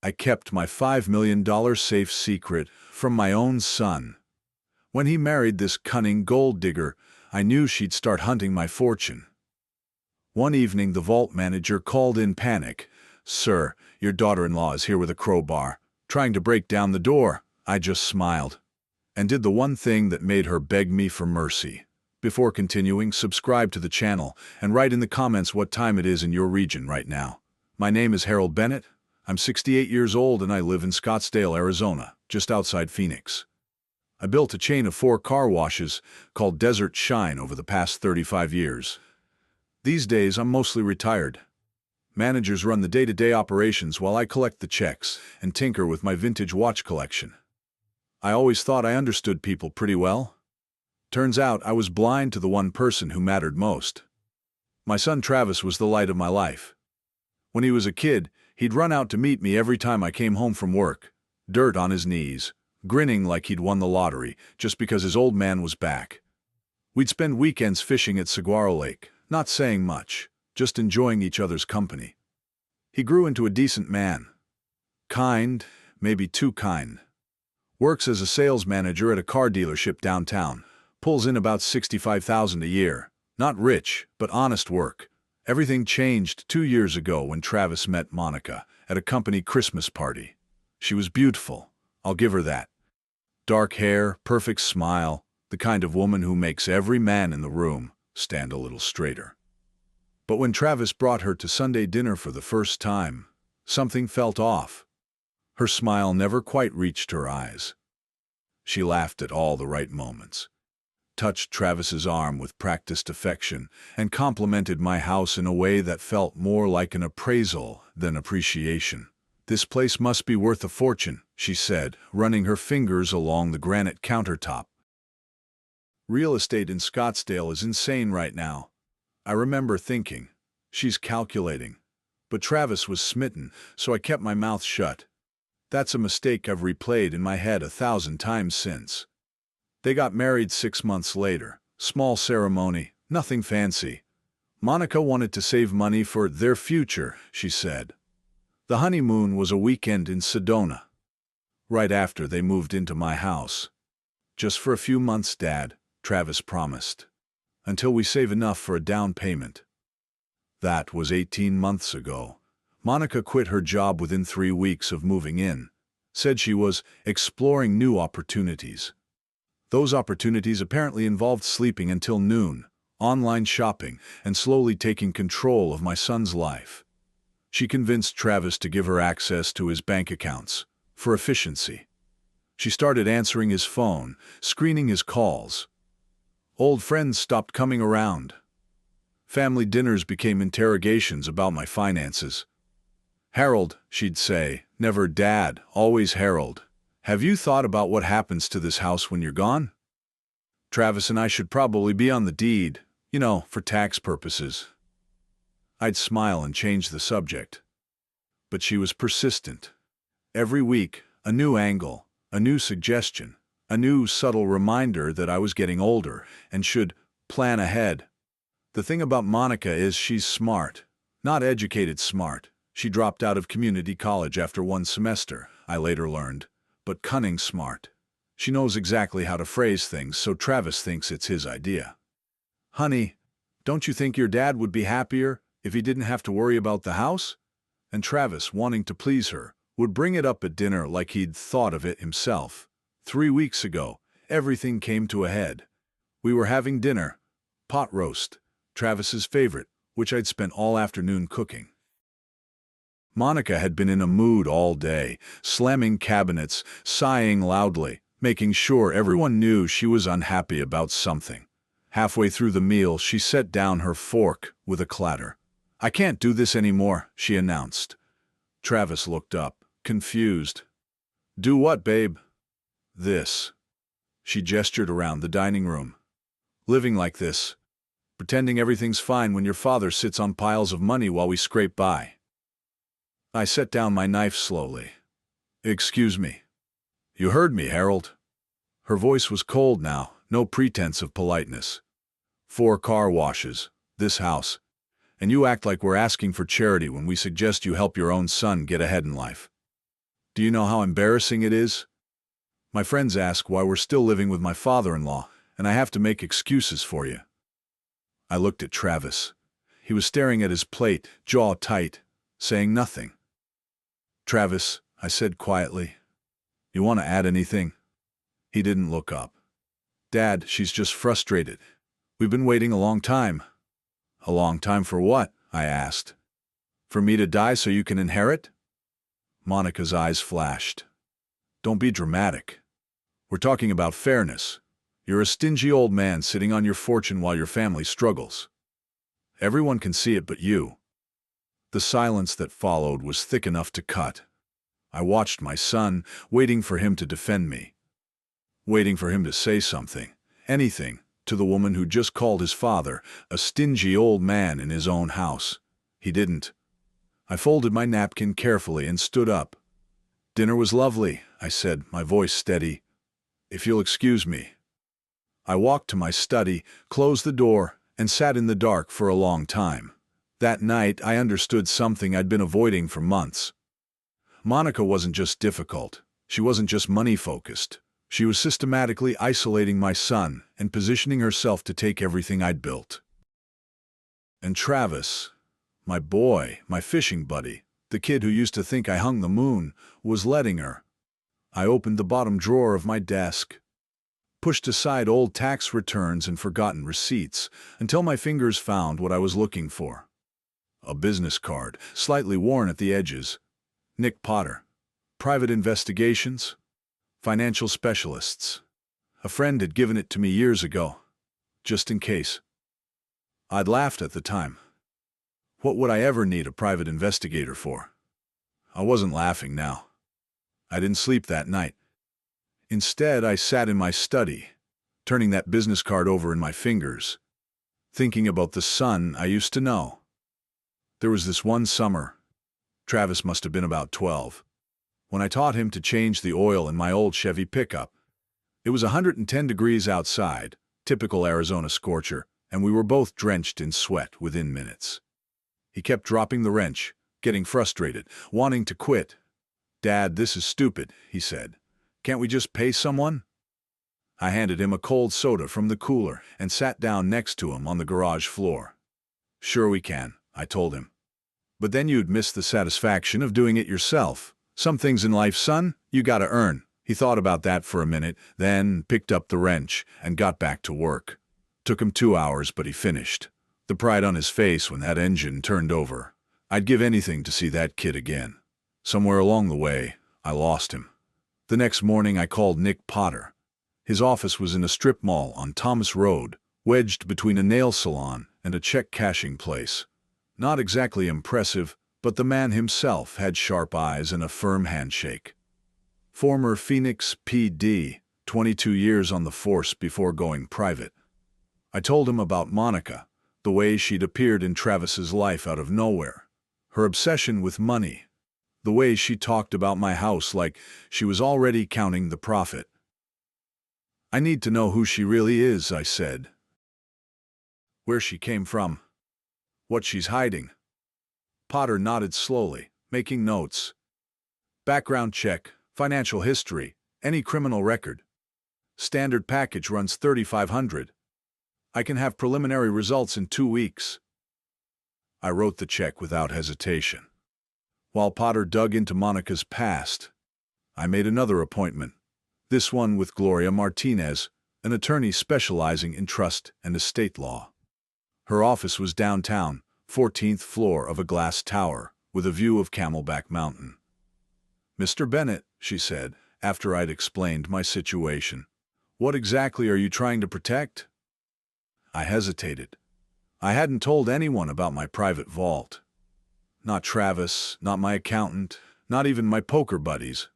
I kept my $5 million safe secret from my own son. When he married this cunning gold digger, I knew she'd start hunting my fortune. One evening, the vault manager called in panic. "Sir, your daughter-in-law is here with a crowbar, trying to break down the door." I just smiled and did the one thing that made her beg me for mercy. Before continuing, subscribe to the channel and write in the comments what time it is in your region right now. My name is Harold Bennett. I'm 68 years old and I live in Scottsdale, Arizona, just outside Phoenix. I built a chain of 4 car washes called Desert Shine over the past 35 years. These days, I'm mostly retired. Managers run the day-to-day operations while I collect the checks and tinker with my vintage watch collection. I always thought I understood people pretty well. Turns out I was blind to the one person who mattered most. My son Travis was the light of my life. When he was a kid, he'd run out to meet me every time I came home from work, dirt on his knees, grinning like he'd won the lottery just because his old man was back. We'd spend weekends fishing at Saguaro Lake, not saying much, just enjoying each other's company. He grew into a decent man. Kind, maybe too kind. Works as a sales manager at a car dealership downtown. Pulls in about $65,000 a year. Not rich, but honest work. Everything changed 2 years ago when Travis met Monica at a company Christmas party. She was beautiful, I'll give her that. Dark hair, perfect smile, the kind of woman who makes every man in the room stand a little straighter. But when Travis brought her to Sunday dinner for the first time, something felt off. Her smile never quite reached her eyes. She laughed at all the right moments, touched Travis's arm with practiced affection, and complimented my house in a way that felt more like an appraisal than appreciation. "This place must be worth a fortune," she said, running her fingers along the granite countertop. Real estate in Scottsdale is insane right now. I remember thinking, she's calculating. But Travis was smitten, so I kept my mouth shut. That's a mistake I've replayed in my head 1,000 times since. They got married 6 months later. Small ceremony, nothing fancy. Monica wanted to save money for their future, she said. The honeymoon was a weekend in Sedona. Right after they moved into my house. "Just for a few months, Dad," Travis promised. "Until we save enough for a down payment." That was 18 months ago. Monica quit her job within 3 weeks of moving in. Said she was exploring new opportunities. Those opportunities apparently involved sleeping until noon, online shopping, and slowly taking control of my son's life. She convinced Travis to give her access to his bank accounts, for efficiency. She started answering his phone, screening his calls. Old friends stopped coming around. Family dinners became interrogations about my finances. "Harold," she'd say, never Dad, always Harold. "Have you thought about what happens to this house when you're gone? Travis and I should probably be on the deed, for tax purposes." I'd smile and change the subject. But she was persistent. Every week, a new angle, a new suggestion, a new subtle reminder that I was getting older and should plan ahead. The thing about Monica is she's smart. Not educated smart. She dropped out of community college after 1 semester, I later learned, but cunning smart. She knows exactly how to phrase things so Travis thinks it's his idea. "Honey, don't you think your dad would be happier if he didn't have to worry about the house?" And Travis, wanting to please her, would bring it up at dinner like he'd thought of it himself. 3 weeks ago, everything came to a head. We were having dinner, pot roast, Travis's favorite, which I'd spent all afternoon cooking. Monica had been in a mood all day, slamming cabinets, sighing loudly, making sure everyone knew she was unhappy about something. Halfway through the meal, she set down her fork with a clatter. "I can't do this anymore," she announced. Travis looked up, confused. "Do what, babe?" "This." She gestured around the dining room. "Living like this. Pretending everything's fine when your father sits on piles of money while we scrape by." I set down my knife slowly. "Excuse me." "You heard me, Harold." Her voice was cold now, no pretense of politeness. 4 car washes, this house, and you act like we're asking for charity when we suggest you help your own son get ahead in life. Do you know how embarrassing it is? My friends ask why we're still living with my father-in-law, and I have to make excuses for you. I looked at Travis. He was staring at his plate, jaw tight, saying nothing. Travis, I said quietly, you want to add anything? He didn't look up. Dad, she's just frustrated. We've been waiting a long time. A long time for what? I asked. For me to die so you can inherit? Monica's eyes flashed. Don't be dramatic. We're talking about fairness. You're a stingy old man sitting on your fortune while your family struggles. Everyone can see it but you. The silence that followed was thick enough to cut. I watched my son, waiting for him to defend me. Waiting for him to say something, anything, to the woman who just called his father a stingy old man in his own house. He didn't. I folded my napkin carefully and stood up. Dinner was lovely, I said, my voice steady. If you'll excuse me. I walked to my study, closed the door, and sat in the dark for a long time. That night, I understood something I'd been avoiding for months. Monica wasn't just difficult. She wasn't just money-focused. She was systematically isolating my son and positioning herself to take everything I'd built. And Travis, my boy, my fishing buddy, the kid who used to think I hung the moon, was letting her. I opened the bottom drawer of my desk, pushed aside old tax returns and forgotten receipts until my fingers found what I was looking for. A business card, slightly worn at the edges. Nick Potter. Private investigations. Financial specialists. A friend had given it to me years ago, just in case. I'd laughed at the time. What would I ever need a private investigator for? I wasn't laughing now. I didn't sleep that night. Instead, I sat in my study, turning that business card over in my fingers, thinking about the son I used to know. There was this one summer, Travis must have been about 12, when I taught him to change the oil in my old Chevy pickup. It was 110 degrees outside, typical Arizona scorcher, and we were both drenched in sweat within minutes. He kept dropping the wrench, getting frustrated, wanting to quit. "Dad, this is stupid," he said. "Can't we just pay someone?" I handed him a cold soda from the cooler and sat down next to him on the garage floor. "Sure we can," I told him. "But then you'd miss the satisfaction of doing it yourself. Some things in life, son, you gotta earn." He thought about that for a minute, then picked up the wrench and got back to work. Took him 2 hours, but he finished. The pride on his face when that engine turned over. I'd give anything to see that kid again. Somewhere along the way, I lost him. The next morning, I called Nick Potter. His office was in a strip mall on Thomas Road, wedged between a nail salon and a check-cashing place. Not exactly impressive, but the man himself had sharp eyes and a firm handshake. Former Phoenix PD, 22 years on the force before going private. I told him about Monica, the way she'd appeared in Travis's life out of nowhere. Her obsession with money. The way she talked about my house like she was already counting the profit. "I need to know who she really is," I said. "Where she came from. What she's hiding." Potter nodded slowly, making notes. "Background check, financial history, any criminal record. Standard package runs $3,500. I can have preliminary results in 2 weeks." I wrote the check without hesitation. While Potter dug into Monica's past, I made another appointment, this one with Gloria Martinez, an attorney specializing in trust and estate law. Her office was downtown, 14th floor of a glass tower, with a view of Camelback Mountain. "Mr. Bennett," she said, after I'd explained my situation, "what exactly are you trying to protect?" I hesitated. I hadn't told anyone about my private vault. Not Travis, not my accountant, not even my poker buddies.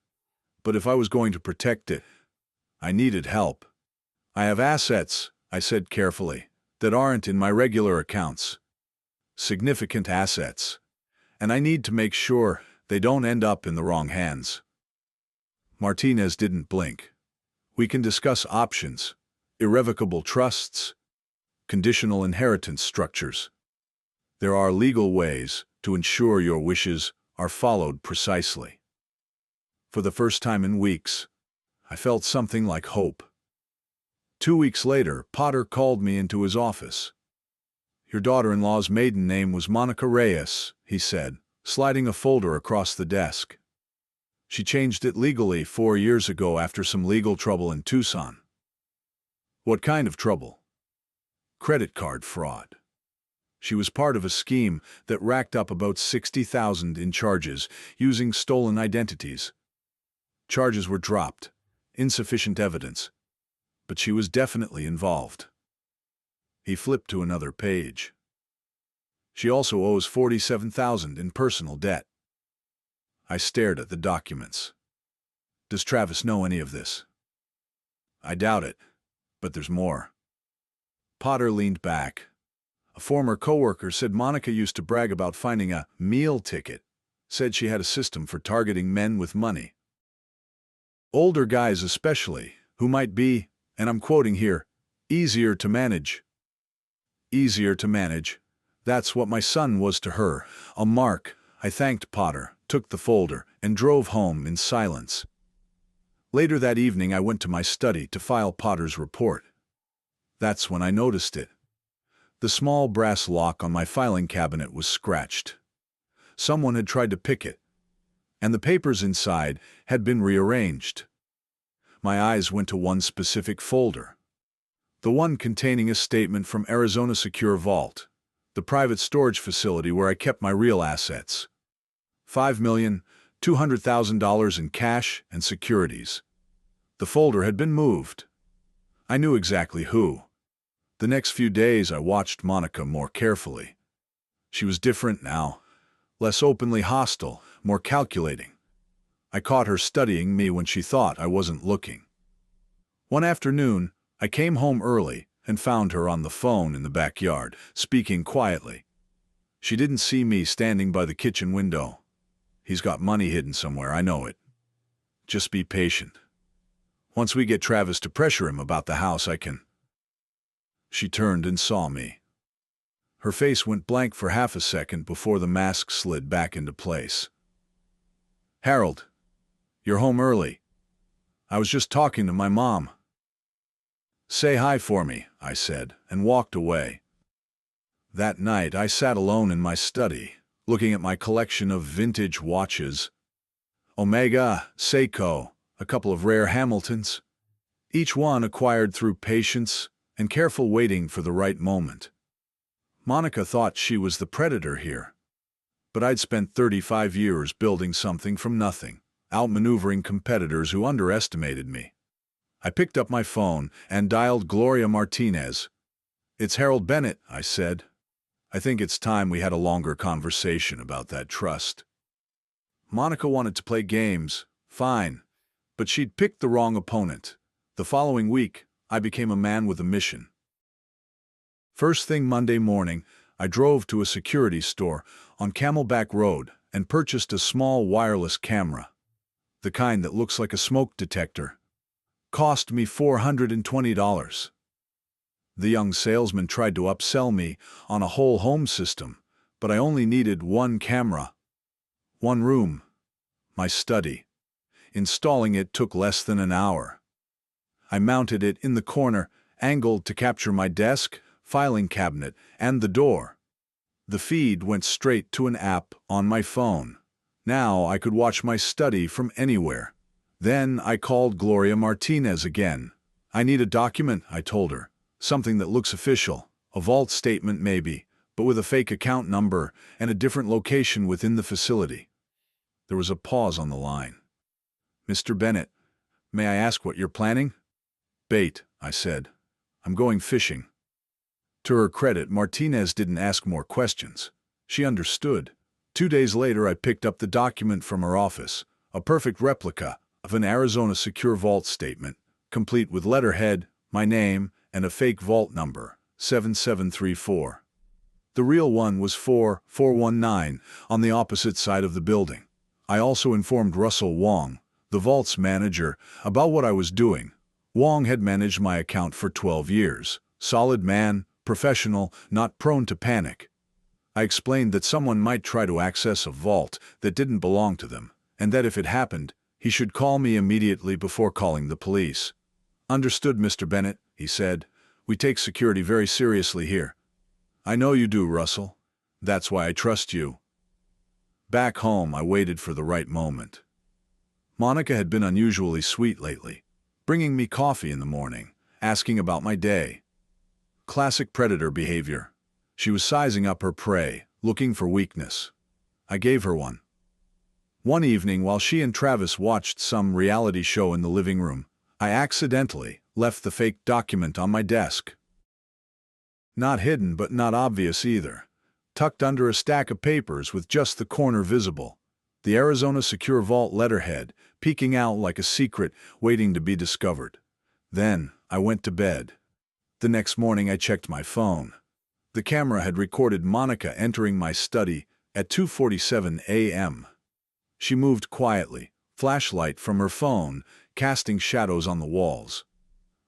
But if I was going to protect it, I needed help. "I have assets," I said carefully, "that aren't in my regular accounts. Significant assets. And I need to make sure they don't end up in the wrong hands." Martinez didn't blink. "We can discuss options, irrevocable trusts, conditional inheritance structures. There are legal ways to ensure your wishes are followed precisely." For the first time in weeks, I felt something like hope. 2 weeks later, Potter called me into his office. "Your daughter-in-law's maiden name was Monica Reyes," he said, sliding a folder across the desk. "She changed it legally 4 years ago after some legal trouble in Tucson." "What kind of trouble?" "Credit card fraud. She was part of a scheme that racked up about $60,000 in charges using stolen identities. Charges were dropped, insufficient evidence, but she was definitely involved." He flipped to another page. "She also owes $47,000 in personal debt." I stared at the documents. "Does Travis know any of this?" "I doubt it, but there's more." Potter leaned back. "A former coworker said Monica used to brag about finding a meal ticket, said she had a system for targeting men with money. Older guys especially, who might be, and I'm quoting here, easier to manage." "Easier to manage. That's what my son was to her, a mark." I thanked Potter, took the folder, and drove home in silence. Later that evening I went to my study to file Potter's report. That's when I noticed it. The small brass lock on my filing cabinet was scratched. Someone had tried to pick it, and the papers inside had been rearranged. My eyes went to one specific folder. The one containing a statement from Arizona Secure Vault, the private storage facility where I kept my real assets. $5,200,000 in cash and securities. The folder had been moved. I knew exactly who. The next few days I watched Monica more carefully. She was different now, less openly hostile, more calculating. I caught her studying me when she thought I wasn't looking. One afternoon, I came home early and found her on the phone in the backyard, speaking quietly. She didn't see me standing by the kitchen window. "He's got money hidden somewhere, I know it. Just be patient. Once we get Travis to pressure him about the house, I can." She turned and saw me. Her face went blank for half a second before the mask slid back into place. "Harold, you're home early. I was just talking to my mom." "Say hi for me," I said, and walked away. That night I sat alone in my study, looking at my collection of vintage watches. Omega, Seiko, a couple of rare Hamiltons. Each one acquired through patience and careful waiting for the right moment. Monica thought she was the predator here. But I'd spent 35 years building something from nothing, outmaneuvering competitors who underestimated me. I picked up my phone and dialed Gloria Martinez. "It's Harold Bennett," I said. "I think it's time we had a longer conversation about that trust." Monica wanted to play games, fine, but she'd picked the wrong opponent. The following week, I became a man with a mission. First thing Monday morning, I drove to a security store on Camelback Road and purchased a small wireless camera. The kind that looks like a smoke detector. Cost me $420. The young salesman tried to upsell me on a whole home system, but I only needed one camera. One room. My study. Installing it took less than an hour. I mounted it in the corner, angled to capture my desk, filing cabinet, and the door. The feed went straight to an app on my phone. Now I could watch my study from anywhere. Then I called Gloria Martinez again. "I need a document," I told her. "Something that looks official. A vault statement maybe, but with a fake account number and a different location within the facility." There was a pause on the line. "Mr. Bennett, may I ask what you're planning?" "Bait," I said. "I'm going fishing." To her credit, Martinez didn't ask more questions. She understood. 2 days later I picked up the document from her office, a perfect replica of an Arizona Secure Vault statement, complete with letterhead, my name, and a fake vault number, 7734. The real one was 4419 on the opposite side of the building. I also informed Russell Wong, the vault's manager, about what I was doing. Wong had managed my account for 12 years. Solid man, professional, not prone to panic. I explained that someone might try to access a vault that didn't belong to them, and that if it happened, He should call me immediately before calling the police. Understood, Mr. Bennett, he said. We take security very seriously here. I know you do, Russell. That's why I trust you. Back home, I waited for the right moment. Monica had been unusually sweet lately, bringing me coffee in the morning, asking about my day. Classic predator behavior. She was sizing up her prey, looking for weakness. I gave her one. One evening, while she and Travis watched some reality show in the living room, I accidentally left the fake document on my desk. Not hidden, but not obvious either. Tucked under a stack of papers with just the corner visible. The Arizona Secure Vault letterhead, peeking out like a secret waiting to be discovered. Then I went to bed. The next morning I checked my phone. The camera had recorded Monica entering my study at 2:47 a.m. She moved quietly, flashlight from her phone, casting shadows on the walls.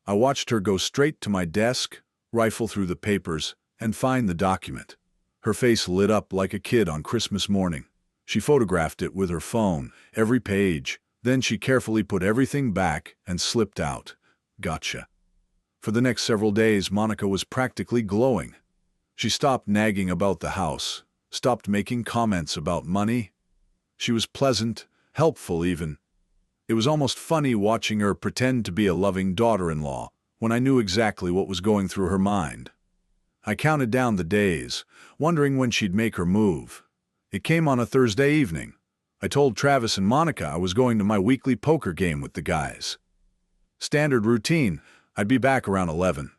I watched her go straight to my desk, rifle through the papers, and find the document. Her face lit up like a kid on Christmas morning. She photographed it with her phone, every page. Then she carefully put everything back and slipped out. Gotcha. For the next several days, Monica was practically glowing. She stopped nagging about the house, stopped making comments about money. She was pleasant, helpful even. It was almost funny watching her pretend to be a loving daughter-in-law when I knew exactly what was going through her mind. I counted down the days, wondering when she'd make her move. It came on a Thursday evening. I told Travis and Monica I was going to my weekly poker game with the guys. Standard routine, I'd be back around 11.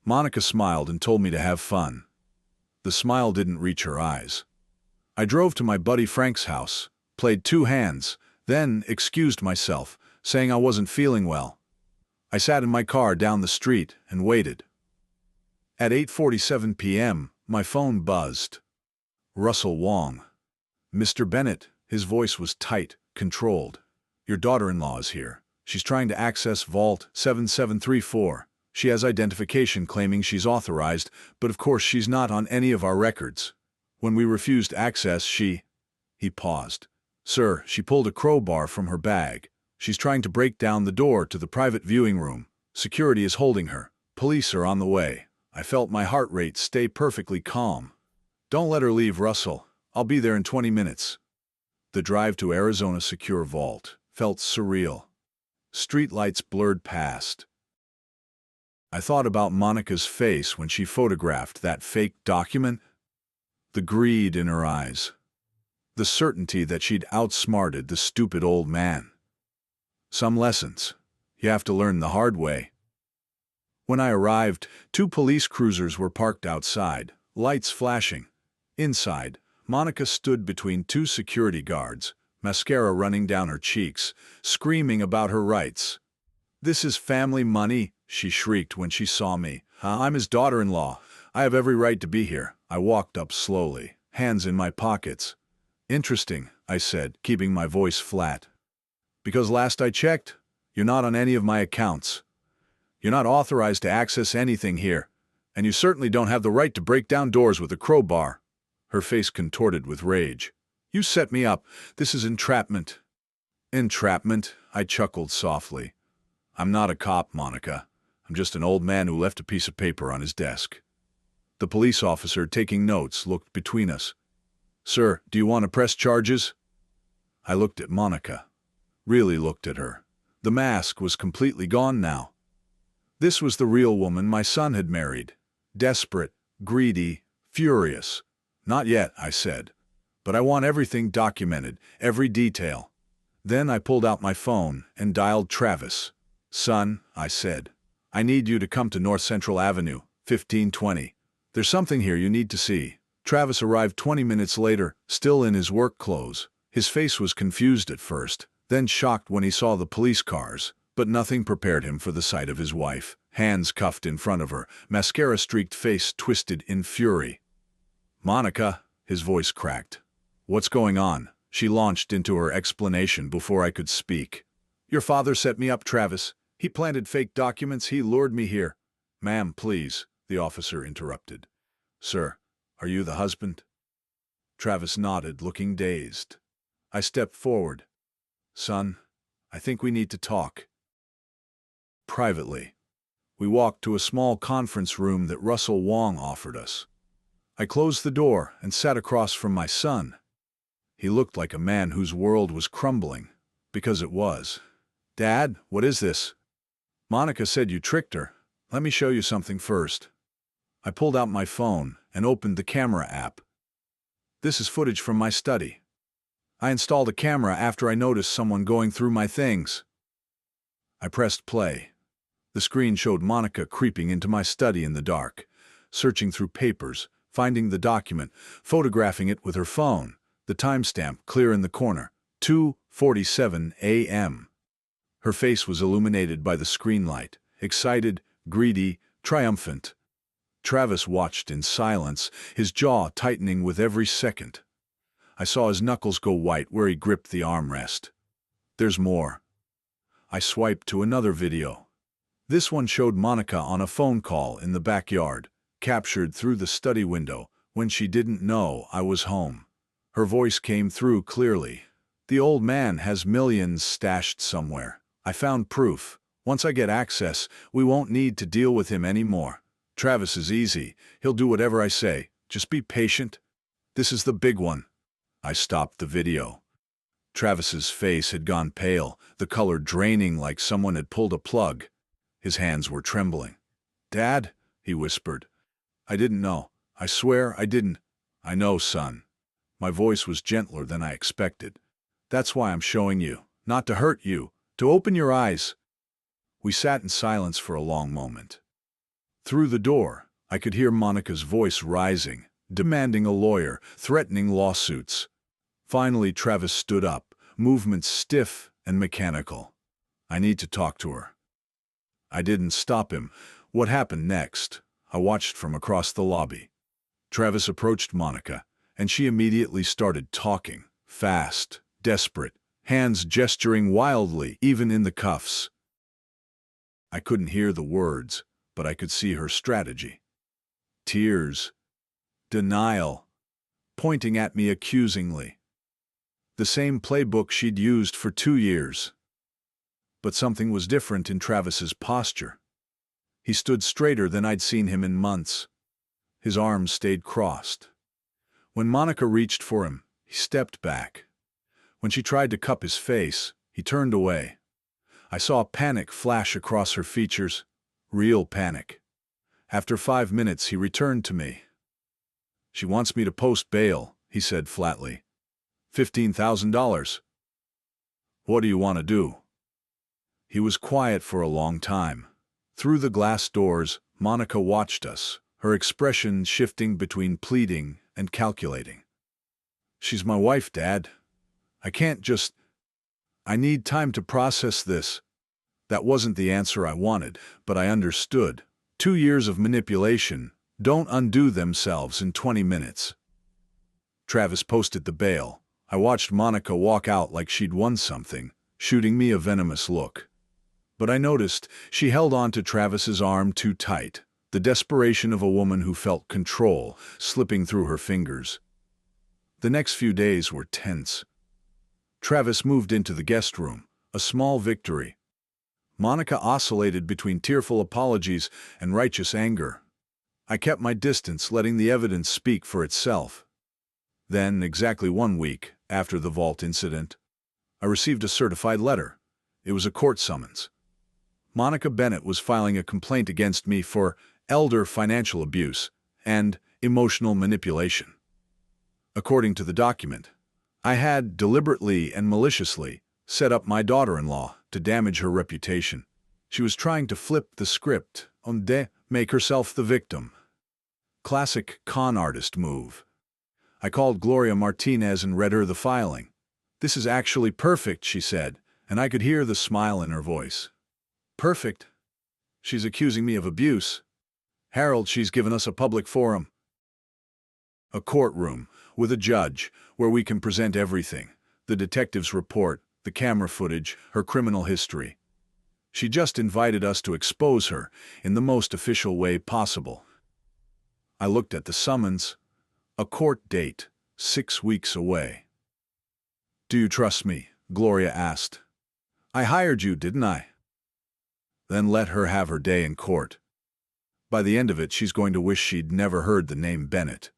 Monica smiled and told me to have fun. The smile didn't reach her eyes. I drove to my buddy Frank's house, played 2 hands, then excused myself, saying I wasn't feeling well. I sat in my car down the street and waited. At 8:47 p.m., my phone buzzed. Russell Wong. Mr. Bennett, his voice was tight, controlled. Your daughter-in-law is here. She's trying to access Vault 7734. She has identification claiming she's authorized, but of course she's not on any of our records. When we refused access, He paused. Sir, she pulled a crowbar from her bag. She's trying to break down the door to the private viewing room. Security is holding her. Police are on the way. I felt my heart rate stay perfectly calm. Don't let her leave, Russell. I'll be there in 20 minutes. The drive to Arizona Secure Vault felt surreal. Streetlights blurred past. I thought about Monica's face when she photographed that fake document. The greed in her eyes. The certainty that she'd outsmarted the stupid old man. Some lessons you have to learn the hard way. When I arrived, 2 police cruisers were parked outside, lights flashing. Inside, Monica stood between 2 security guards, mascara running down her cheeks, screaming about her rights. This is family money, she shrieked when she saw me. I'm his daughter-in-law. I have every right to be here. I walked up slowly, hands in my pockets. Interesting, I said, keeping my voice flat. Because last I checked, you're not on any of my accounts. You're not authorized to access anything here, and you certainly don't have the right to break down doors with a crowbar. Her face contorted with rage. You set me up. This is entrapment. Entrapment? I chuckled softly. I'm not a cop, Monica. I'm just an old man who left a piece of paper on his desk. The police officer taking notes looked between us. Sir, do you want to press charges? I looked at Monica. Really looked at her. The mask was completely gone now. This was the real woman my son had married. Desperate, greedy, furious. Not yet, I said. But I want everything documented, every detail. Then I pulled out my phone and dialed Travis. Son, I said, I need you to come to North Central Avenue, 1520. There's something here you need to see. Travis arrived 20 minutes later, still in his work clothes. His face was confused at first, then shocked when he saw the police cars, but nothing prepared him for the sight of his wife, hands cuffed in front of her, mascara-streaked face twisted in fury. Monica, his voice cracked. What's going on? She launched into her explanation before I could speak. Your father set me up, Travis. He planted fake documents. He lured me here. Ma'am, please, the officer interrupted. Sir, are you the husband? Travis nodded, looking dazed. I stepped forward. "Son, I think we need to talk." Privately, we walked to a small conference room that Russell Wong offered us. I closed the door and sat across from my son. He looked like a man whose world was crumbling, because it was. "Dad, what is this?" "Monica said you tricked her. Let me show you something first." I pulled out my phone and opened the camera app. "This is footage from my study. I installed a camera after I noticed someone going through my things." I pressed play. The screen showed Monica creeping into my study in the dark, searching through papers, finding the document, photographing it with her phone, the timestamp clear in the corner, 2:47 a.m. Her face was illuminated by the screen light, excited, greedy, triumphant. Travis watched in silence, his jaw tightening with every second. I saw his knuckles go white where he gripped the armrest. "There's more." I swiped to another video. This one showed Monica on a phone call in the backyard, captured through the study window when she didn't know I was home. Her voice came through clearly. "The old man has millions stashed somewhere. I found proof. Once I get access, we won't need to deal with him anymore. Travis is easy. He'll do whatever I say. Just be patient." "This is the big one." I stopped the video. Travis's face had gone pale, the color draining like someone had pulled a plug. His hands were trembling. "Dad," he whispered. "I didn't know. I swear I didn't." "I know, son." My voice was gentler than I expected. "That's why I'm showing you. Not to hurt you. To open your eyes." We sat in silence for a long moment. Through the door, I could hear Monica's voice rising, demanding a lawyer, threatening lawsuits. Finally, Travis stood up, movements stiff and mechanical. "I need to talk to her." I didn't stop him. What happened next? I watched from across the lobby. Travis approached Monica, and she immediately started talking, fast, desperate, hands gesturing wildly, even in the cuffs. I couldn't hear the words, but I could see her strategy. Tears, denial, pointing at me accusingly. The same playbook she'd used for 2 years. But something was different in Travis's posture. He stood straighter than I'd seen him in months. His arms stayed crossed. When Monica reached for him, he stepped back. When she tried to cup his face, he turned away. I saw panic flash across her features, real panic. After 5 minutes, he returned to me. "She wants me to post bail," he said flatly. $15,000. "What do you want to do?" He was quiet for a long time. Through the glass doors, Monica watched us, her expression shifting between pleading and calculating. "She's my wife, Dad. I can't just... I need time to process this." That wasn't the answer I wanted, but I understood. 2 years of manipulation don't undo themselves in 20 minutes. Travis posted the bail. I watched Monica walk out like she'd won something, shooting me a venomous look. But I noticed she held on to Travis's arm too tight, the desperation of a woman who felt control slipping through her fingers. The next few days were tense. Travis moved into the guest room, a small victory. Monica oscillated between tearful apologies and righteous anger. I kept my distance, letting the evidence speak for itself. Then, exactly 1 week after the vault incident, I received a certified letter. It was a court summons. Monica Bennett was filing a complaint against me for elder financial abuse and emotional manipulation. According to the document, I had deliberately and maliciously set up my daughter-in-law to damage her reputation. She was trying to flip the script and make herself the victim. Classic con artist move. I called Gloria Martinez and read her the filing. "This is actually perfect," she said, and I could hear the smile in her voice. "Perfect? She's accusing me of abuse. Harold, she's given us a public forum." A courtroom, with a judge, where we can present everything. The detective's report, the camera footage, her criminal history. She just invited us to expose her in the most official way possible. I looked at the summons. A court date, 6 weeks away. "Do you trust me?" Gloria asked. I hired you, didn't I? Then let her have her day in court. By the end of it, she's going to wish she'd never heard the name Bennett.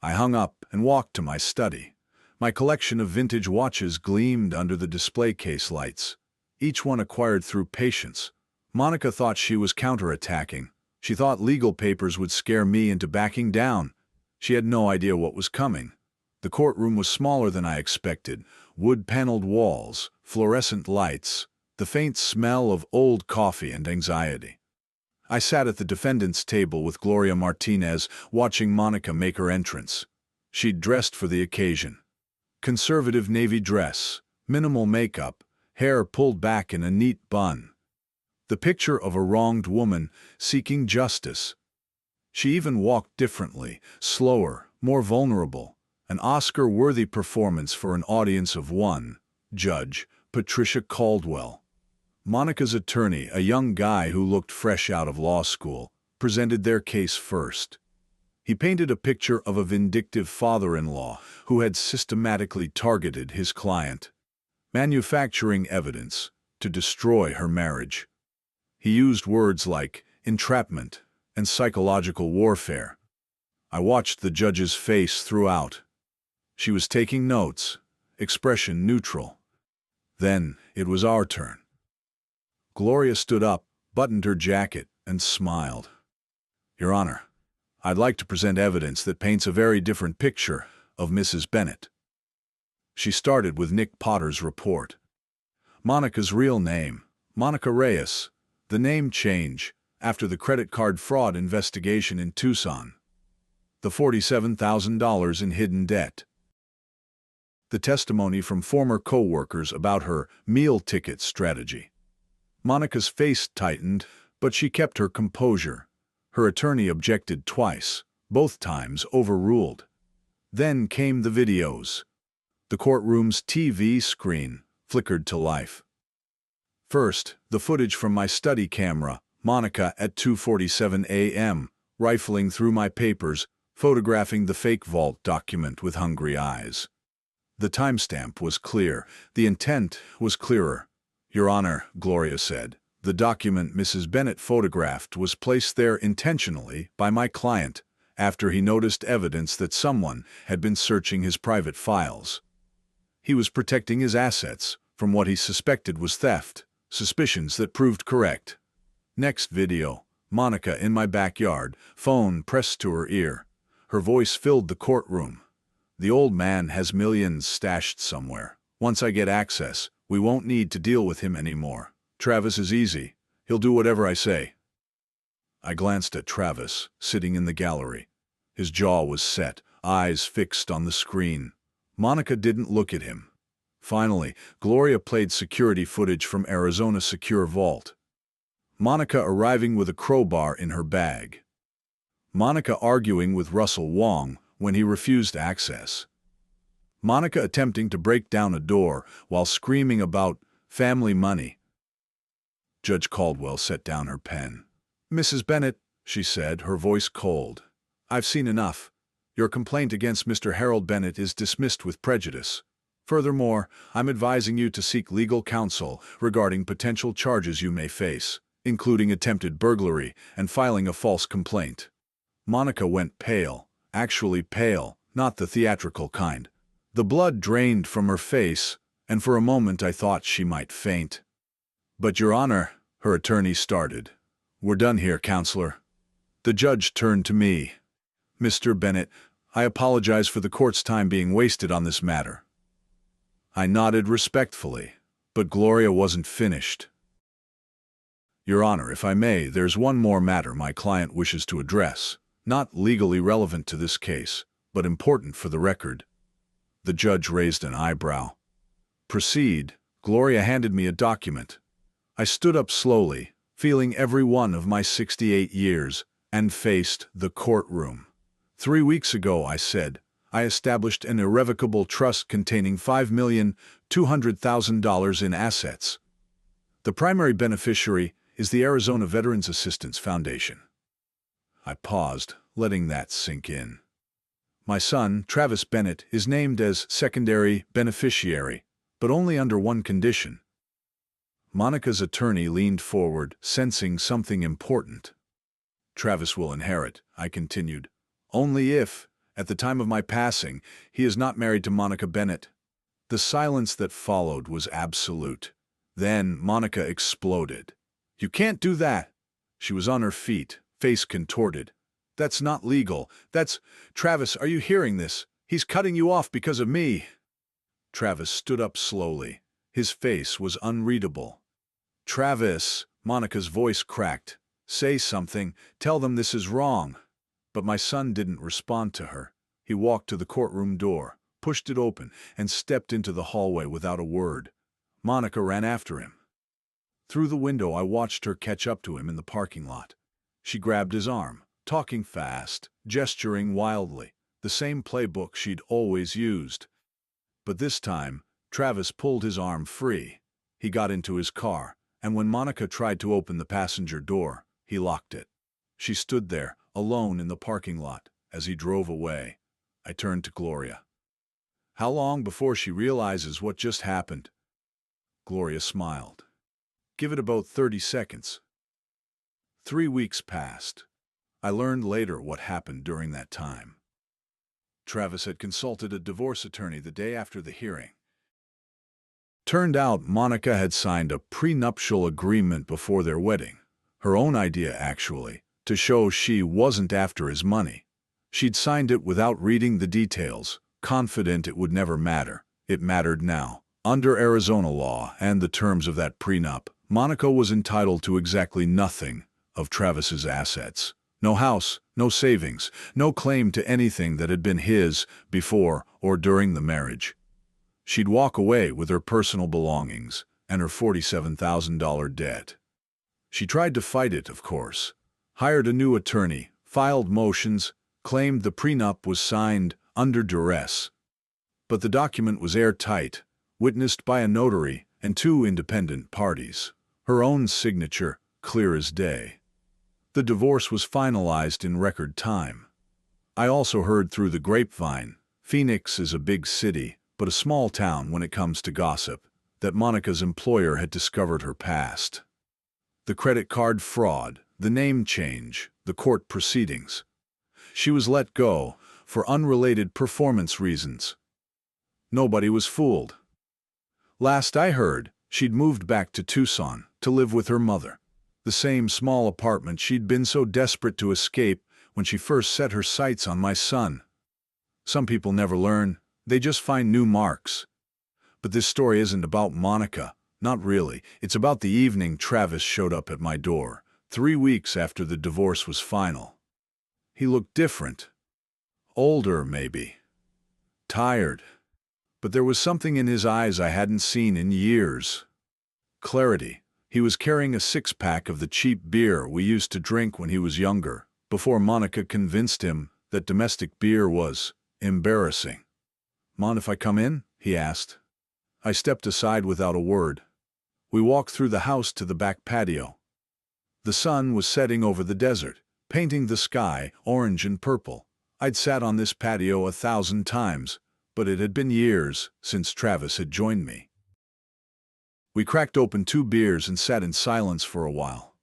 I hung up and walked to my study. My collection of vintage watches gleamed under the display case lights, each one acquired through patience. Monica thought she was counterattacking. She thought legal papers would scare me into backing down. She had no idea what was coming. The courtroom was smaller than I expected. Wood-paneled walls, fluorescent lights, the faint smell of old coffee and anxiety. I sat at the defendant's table with Gloria Martinez, watching Monica make her entrance. She'd dressed for the occasion. Conservative navy dress, minimal makeup, hair pulled back in a neat bun. The picture of a wronged woman seeking justice. She even walked differently, slower, more vulnerable. An Oscar-worthy performance for an audience of one. Judge Patricia Caldwell. Monica's attorney, a young guy who looked fresh out of law school, presented their case first. He painted a picture of a vindictive father-in-law who had systematically targeted his client, manufacturing evidence to destroy her marriage. He used words like entrapment and psychological warfare. I watched the judge's face throughout. She was taking notes, expression neutral. Then it was our turn. Gloria stood up, buttoned her jacket, and smiled. Your Honor, I'd like to present evidence that paints a very different picture of Mrs. Bennett. She started with Nick Potter's report. Monica's real name, Monica Reyes. The name change after the credit card fraud investigation in Tucson. The $47,000 in hidden debt. The testimony from former co-workers about her meal ticket strategy. Monica's face tightened, but she kept her composure. Her attorney objected twice, both times overruled. Then came the videos. The courtroom's TV screen flickered to life. First, the footage from my study camera, Monica at 2:47 a.m., rifling through my papers, photographing the fake vault document with hungry eyes. The timestamp was clear. The intent was clearer. Your Honor, Gloria said, the document Mrs. Bennett photographed was placed there intentionally by my client after he noticed evidence that someone had been searching his private files. He was protecting his assets from what he suspected was theft, suspicions that proved correct. Next video, Monica in my backyard, phone pressed to her ear. Her voice filled the courtroom. The old man has millions stashed somewhere. Once I get access, we won't need to deal with him anymore. Travis is easy. He'll do whatever I say. I glanced at Travis, sitting in the gallery. His jaw was set, eyes fixed on the screen. Monica didn't look at him. Finally, Gloria played security footage from Arizona Secure Vault. Monica arriving with a crowbar in her bag. Monica arguing with Russell Wong when he refused access. Monica attempting to break down a door while screaming about family money. Judge Caldwell set down her pen. Mrs. Bennett, she said, her voice cold. I've seen enough. Your complaint against Mr. Harold Bennett is dismissed with prejudice. Furthermore, I'm advising you to seek legal counsel regarding potential charges you may face, including attempted burglary and filing a false complaint. Monica went pale, actually pale, not the theatrical kind. The blood drained from her face, and for a moment I thought she might faint. But Your Honor, her attorney started. We're done here, counselor. The judge turned to me. Mr. Bennett, I apologize for the court's time being wasted on this matter. I nodded respectfully, but Gloria wasn't finished. Your Honor, if I may, there's one more matter my client wishes to address, not legally relevant to this case, but important for the record. The judge raised an eyebrow. Proceed. Gloria handed me a document. I stood up slowly, feeling every one of my 68 years, and faced the courtroom. 3 weeks ago, I said, I established an irrevocable trust containing $5,200,000 in assets. The primary beneficiary is the Arizona Veterans Assistance Foundation. I paused, letting that sink in. My son, Travis Bennett, is named as secondary beneficiary, but only under one condition. Monica's attorney leaned forward, sensing something important. Travis will inherit, I continued, only if, at the time of my passing, he is not married to Monica Bennett. The silence that followed was absolute. Then Monica exploded. You can't do that. She was on her feet, face contorted. That's not legal. Travis, are you hearing this? He's cutting you off because of me. Travis stood up slowly. His face was unreadable. Travis, Monica's voice cracked. Say something. Tell them this is wrong. But my son didn't respond to her. He walked to the courtroom door, pushed it open, and stepped into the hallway without a word. Monica ran after him. Through the window, I watched her catch up to him in the parking lot. She grabbed his arm, talking fast, gesturing wildly, the same playbook she'd always used. But this time, Travis pulled his arm free. He got into his car, and when Monica tried to open the passenger door, he locked it. She stood there, alone in the parking lot, as he drove away. I turned to Gloria. How long before she realizes what just happened? Gloria smiled. Give it about 30 seconds. 3 weeks passed. I learned later what happened during that time. Travis had consulted a divorce attorney the day after the hearing. Turned out Monica had signed a prenuptial agreement before their wedding. Her own idea, actually, to show she wasn't after his money. She'd signed it without reading the details, confident it would never matter. It mattered now. Under Arizona law and the terms of that prenup, Monica was entitled to exactly nothing of Travis's assets. No house, no savings, no claim to anything that had been his before or during the marriage. She'd walk away with her personal belongings and her $47,000 debt. She tried to fight it, of course. Hired a new attorney, filed motions, claimed the prenup was signed under duress. But the document was airtight, witnessed by a notary and 2 independent parties. Her own signature, clear as day. The divorce was finalized in record time. I also heard through the grapevine, Phoenix is a big city, but a small town when it comes to gossip, that Monica's employer had discovered her past. The credit card fraud, the name change, the court proceedings. She was let go for unrelated performance reasons. Nobody was fooled. Last I heard, she'd moved back to Tucson to live with her mother. The same small apartment she'd been so desperate to escape when she first set her sights on my son. Some people never learn, they just find new marks. But this story isn't about Monica, not really. It's about the evening Travis showed up at my door, 3 weeks after the divorce was final. He looked different. Older, maybe. Tired. But there was something in his eyes I hadn't seen in years. Clarity. He was carrying a 6-pack of the cheap beer we used to drink when he was younger, before Monica convinced him that domestic beer was embarrassing. "Mind if I come in?" he asked. I stepped aside without a word. We walked through the house to the back patio. The sun was setting over the desert, painting the sky orange and purple. I'd sat on this patio 1,000 times, but it had been years since Travis had joined me. We cracked open 2 beers and sat in silence for a while.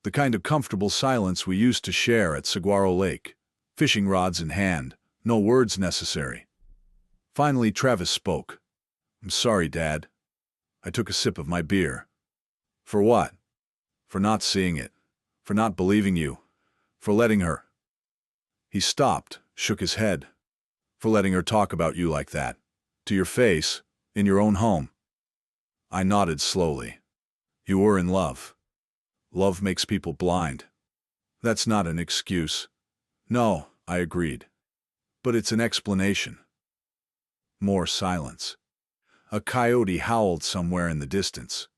The kind of comfortable silence we used to share at Saguaro Lake, fishing rods in hand, no words necessary. Finally, Travis spoke. "I'm sorry, Dad." I took a sip of my beer. "For what?" "For not seeing it. For not believing you. For letting her." He stopped, shook his head. "For letting her talk about you like that. To your face, in your own home." I nodded slowly. "You were in love. Love makes people blind." "That's not an excuse." "No," I agreed. "But it's an explanation." More silence. A coyote howled somewhere in the distance.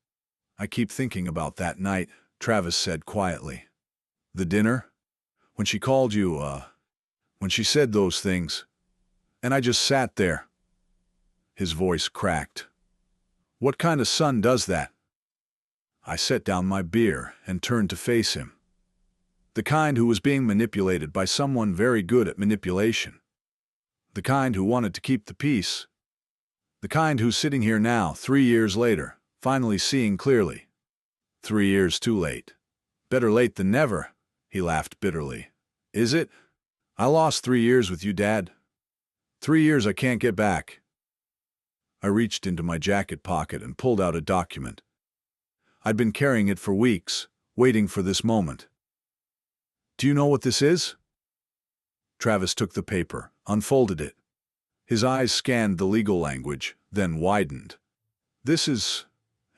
"I keep thinking about that night," Travis said quietly. "The dinner? When she called you, when she said those things. And I just sat there." His voice cracked. "What kind of son does that?" I set down my beer and turned to face him. The kind who was being manipulated by someone very good at manipulation. The kind who wanted to keep the peace. The kind who's sitting here now, 3 years later, finally seeing clearly. 3 years too late. Better late than never, he laughed bitterly. Is it? I lost 3 years with you, Dad. 3 years I can't get back. I reached into my jacket pocket and pulled out a document. I'd been carrying it for weeks, waiting for this moment. Do you know what this is? Travis took the paper, unfolded it. His eyes scanned the legal language, then widened. This is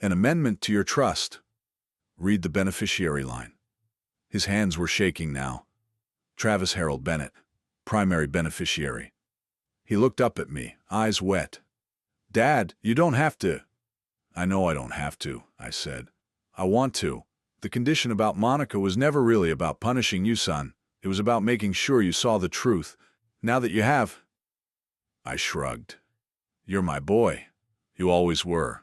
an amendment to your trust. Read the beneficiary line. His hands were shaking now. Travis Harold Bennett, primary beneficiary. He looked up at me, eyes wet. Dad, you don't have to. I know I don't have to, I said. I want to. The condition about Monica was never really about punishing you, son. It was about making sure you saw the truth. Now that you have... I shrugged. You're my boy. You always were.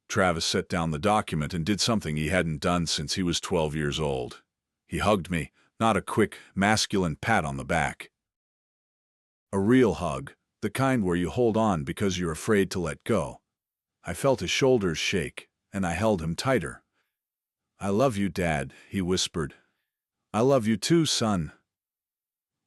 Travis set down the document and did something he hadn't done since he was 12 years old. He hugged me, not a quick, masculine pat on the back. A real hug, the kind where you hold on because you're afraid to let go. I felt his shoulders shake, and I held him tighter. I love you, Dad, he whispered. I love you too, son.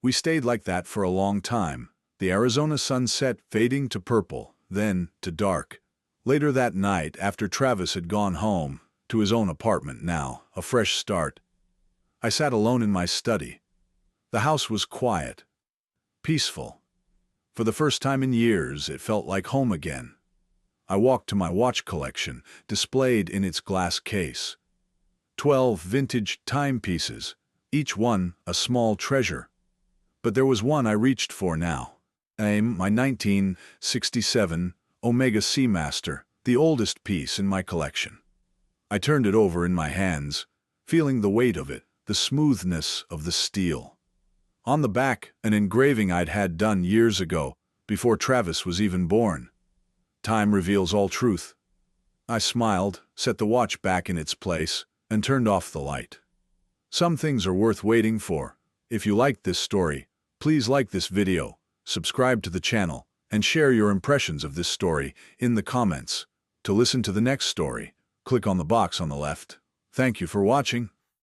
We stayed like that for a long time, the Arizona sunset fading to purple, then to dark. Later that night, after Travis had gone home, to his own apartment now, a fresh start, I sat alone in my study. The house was quiet, peaceful. For the first time in years, it felt like home again. I walked to my watch collection, displayed in its glass case. 12 vintage timepieces, each one a small treasure. But there was one I reached for now. My 1967 Omega Seamaster, the oldest piece in my collection. I turned it over in my hands, feeling the weight of it, the smoothness of the steel. On the back, an engraving I'd had done years ago, before Travis was even born. Time reveals all truth. I smiled, set the watch back in its place, and turned off the light. Some things are worth waiting for. If you liked this story, please like this video, subscribe to the channel, and share your impressions of this story in the comments. To listen to the next story, click on the box on the left. Thank you for watching.